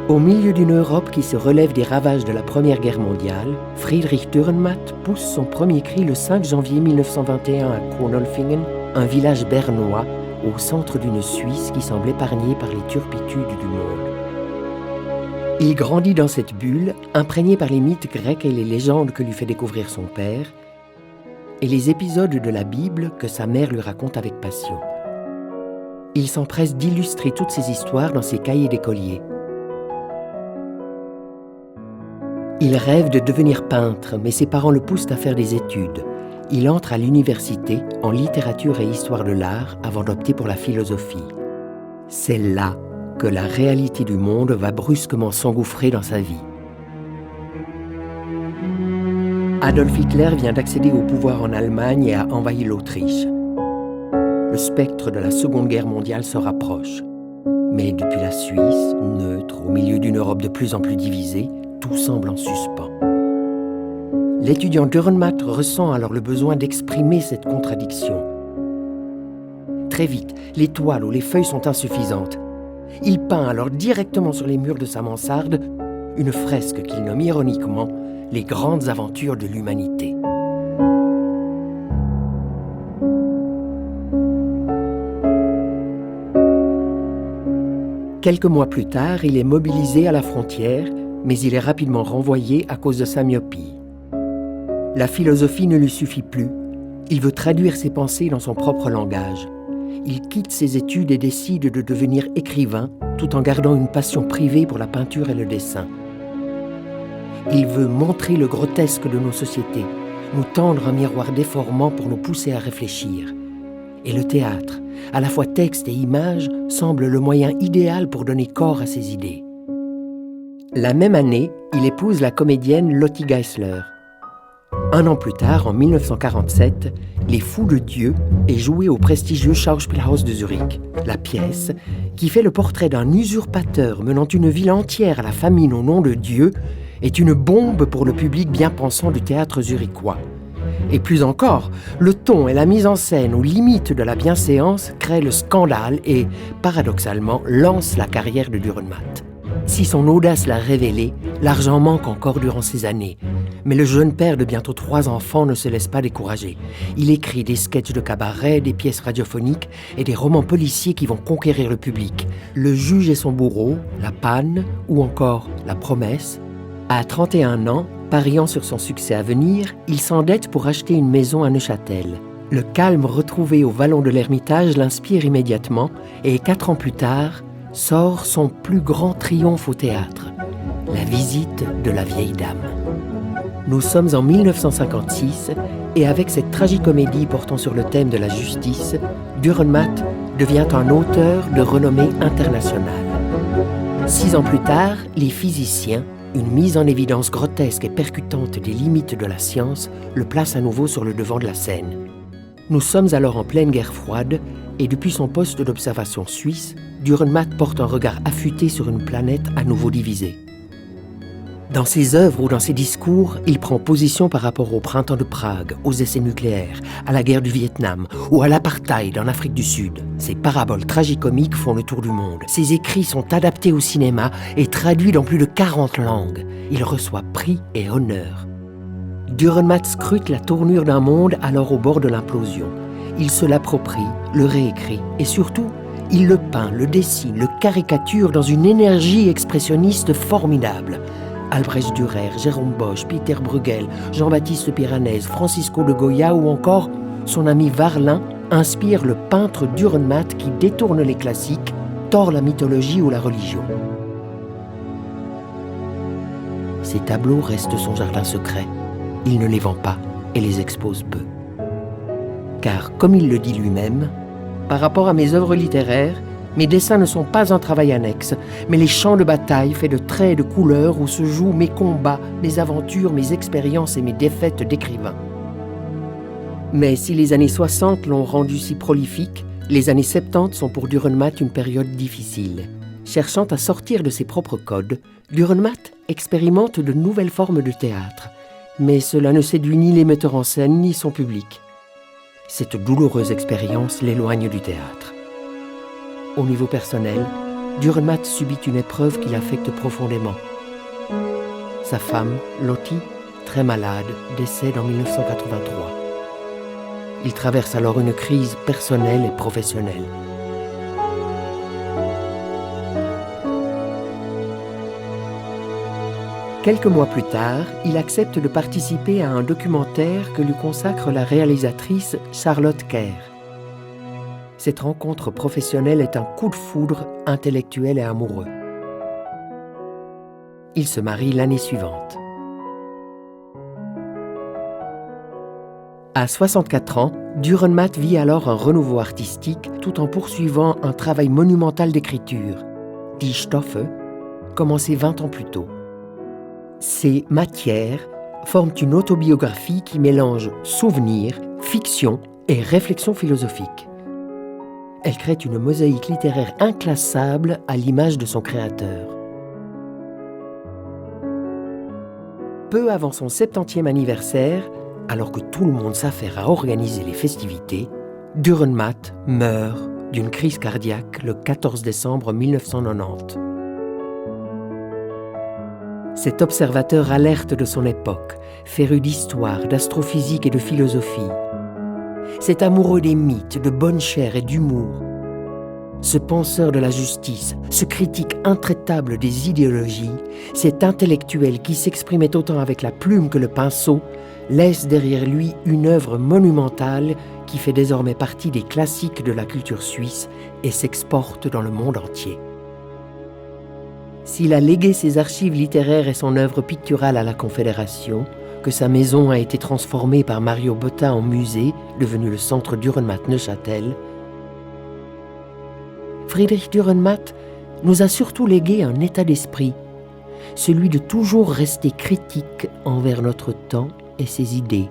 Au milieu d'une Europe qui se relève des ravages de la Première Guerre mondiale, Friedrich Dürrenmatt pousse son premier cri le 5 janvier 1921 à Kronolfingen, un village bernois au centre d'une Suisse qui semble épargnée par les turpitudes du monde. Il grandit dans cette bulle, imprégné par les mythes grecs et les légendes que lui fait découvrir son père, et les épisodes de la Bible que sa mère lui raconte avec passion. Il s'empresse d'illustrer toutes ces histoires dans ses cahiers d'écolier. Il rêve de devenir peintre, mais ses parents le poussent à faire des études. Il entre à l'université en littérature et histoire de l'art avant d'opter pour la philosophie. C'est là que la réalité du monde va brusquement s'engouffrer dans sa vie. Adolf Hitler vient d'accéder au pouvoir en Allemagne et a envahi l'Autriche. Le spectre de la Seconde Guerre mondiale se rapproche. Mais depuis la Suisse, neutre, au milieu d'une Europe de plus en plus divisée, tout semble en suspens. L'étudiant Dürrenmatt ressent alors le besoin d'exprimer cette contradiction. Très vite, les toiles ou les feuilles sont insuffisantes. Il peint alors directement sur les murs de sa mansarde une fresque qu'il nomme ironiquement « Les grandes aventures de l'humanité ». Quelques mois plus tard, il est mobilisé à la frontière, mais il est rapidement renvoyé à cause de sa myopie. La philosophie ne lui suffit plus. Il veut traduire ses pensées dans son propre langage. Il quitte ses études et décide de devenir écrivain, tout en gardant une passion privée pour la peinture et le dessin. Il veut montrer le grotesque de nos sociétés, nous tendre un miroir déformant pour nous pousser à réfléchir. Et le théâtre, à la fois texte et image, semble le moyen idéal pour donner corps à ses idées. La même année, il épouse la comédienne Lotti Geisler. Un an plus tard, en 1947, Les Fous de Dieu est jouée au prestigieux Schauspielhaus de Zurich. La pièce, qui fait le portrait d'un usurpateur menant une ville entière à la famine au nom de Dieu, est une bombe pour le public bien pensant du théâtre zurichois. Et plus encore, le ton et la mise en scène aux limites de la bienséance créent le scandale et, paradoxalement, lancent la carrière de Dürrenmatt. Si son audace l'a révélé, l'argent manque encore durant ces années. Mais le jeune père de bientôt 3 enfants ne se laisse pas décourager. Il écrit des sketchs de cabaret, des pièces radiophoniques et des romans policiers qui vont conquérir le public. Le juge et son bourreau, La Panne ou encore La Promesse. À 31 ans, pariant sur son succès à venir, il s'endette pour acheter une maison à Neuchâtel. Le calme retrouvé au vallon de l'Ermitage l'inspire immédiatement et 4 ans plus tard, sort son plus grand triomphe au théâtre, La Visite de la vieille dame. Nous sommes en 1956 et avec cette tragicomédie portant sur le thème de la justice, Dürrenmatt devient un auteur de renommée internationale. 6 ans plus tard, Les Physiciens, une mise en évidence grotesque et percutante des limites de la science, le place à nouveau sur le devant de la scène. Nous sommes alors en pleine guerre froide et depuis son poste d'observation suisse, Dürrenmatt porte un regard affûté sur une planète à nouveau divisée. Dans ses œuvres ou dans ses discours, il prend position par rapport au printemps de Prague, aux essais nucléaires, à la guerre du Vietnam ou à l'apartheid en Afrique du Sud. Ses paraboles tragicomiques font le tour du monde. Ses écrits sont adaptés au cinéma et traduits dans plus de 40 langues. Il reçoit prix et honneurs. Dürrenmatt scrute la tournure d'un monde alors au bord de l'implosion. Il se l'approprie, le réécrit et surtout, il le peint, le dessine, le caricature dans une énergie expressionniste formidable. Albrecht Dürer, Jérôme Bosch, Peter Bruegel, Jean-Baptiste Piranèse, Francisco de Goya ou encore son ami Varlin inspirent le peintre Dürrenmatt qui détourne les classiques, tord la mythologie ou la religion. Ces tableaux restent son jardin secret. Il ne les vend pas et les expose peu. Car, comme il le dit lui-même, par rapport à mes œuvres littéraires, mes dessins ne sont pas un travail annexe, mais les champs de bataille faits de traits et de couleurs où se jouent mes combats, mes aventures, mes expériences et mes défaites d'écrivain. Mais si les années 60 l'ont rendu si prolifique, les années 70 sont pour Dürrenmatt une période difficile. Cherchant à sortir de ses propres codes, Dürrenmatt expérimente de nouvelles formes de théâtre. mais cela ne séduit ni les metteurs en scène ni son public. Cette douloureuse expérience l'éloigne du théâtre. Au niveau personnel, Dürrenmatt subit une épreuve qui l'affecte profondément. Sa femme, Lottie, très malade, décède en 1983. Il traverse alors une crise personnelle et professionnelle. Quelques mois plus tard, il accepte de participer à un documentaire que lui consacre la réalisatrice Charlotte Kerr. Cette rencontre professionnelle est un coup de foudre intellectuel et amoureux. Ils se marient l'année suivante. À 64 ans, Dürrenmatt vit alors un renouveau artistique tout en poursuivant un travail monumental d'écriture, Die Stoffe, commencé 20 ans plus tôt. Ces matières forment une autobiographie qui mélange souvenirs, fiction et réflexion philosophique. Elle crée une mosaïque littéraire inclassable à l'image de son créateur. Peu avant son 70e anniversaire, alors que tout le monde s'affaire à organiser les festivités, Dürrenmatt meurt d'une crise cardiaque le 14 décembre 1990. Cet observateur alerte de son époque, féru d'histoire, d'astrophysique et de philosophie. Cet amoureux des mythes, de bonne chère et d'humour. Ce penseur de la justice, ce critique intraitable des idéologies, cet intellectuel qui s'exprimait autant avec la plume que le pinceau, laisse derrière lui une œuvre monumentale qui fait désormais partie des classiques de la culture suisse et s'exporte dans le monde entier. S'il a légué ses archives littéraires et son œuvre picturale à la Confédération, que sa maison a été transformée par Mario Botta en musée, devenu le centre Dürrenmatt Neuchâtel, Friedrich Dürrenmatt nous a surtout légué un état d'esprit, celui de toujours rester critique envers notre temps et ses idées.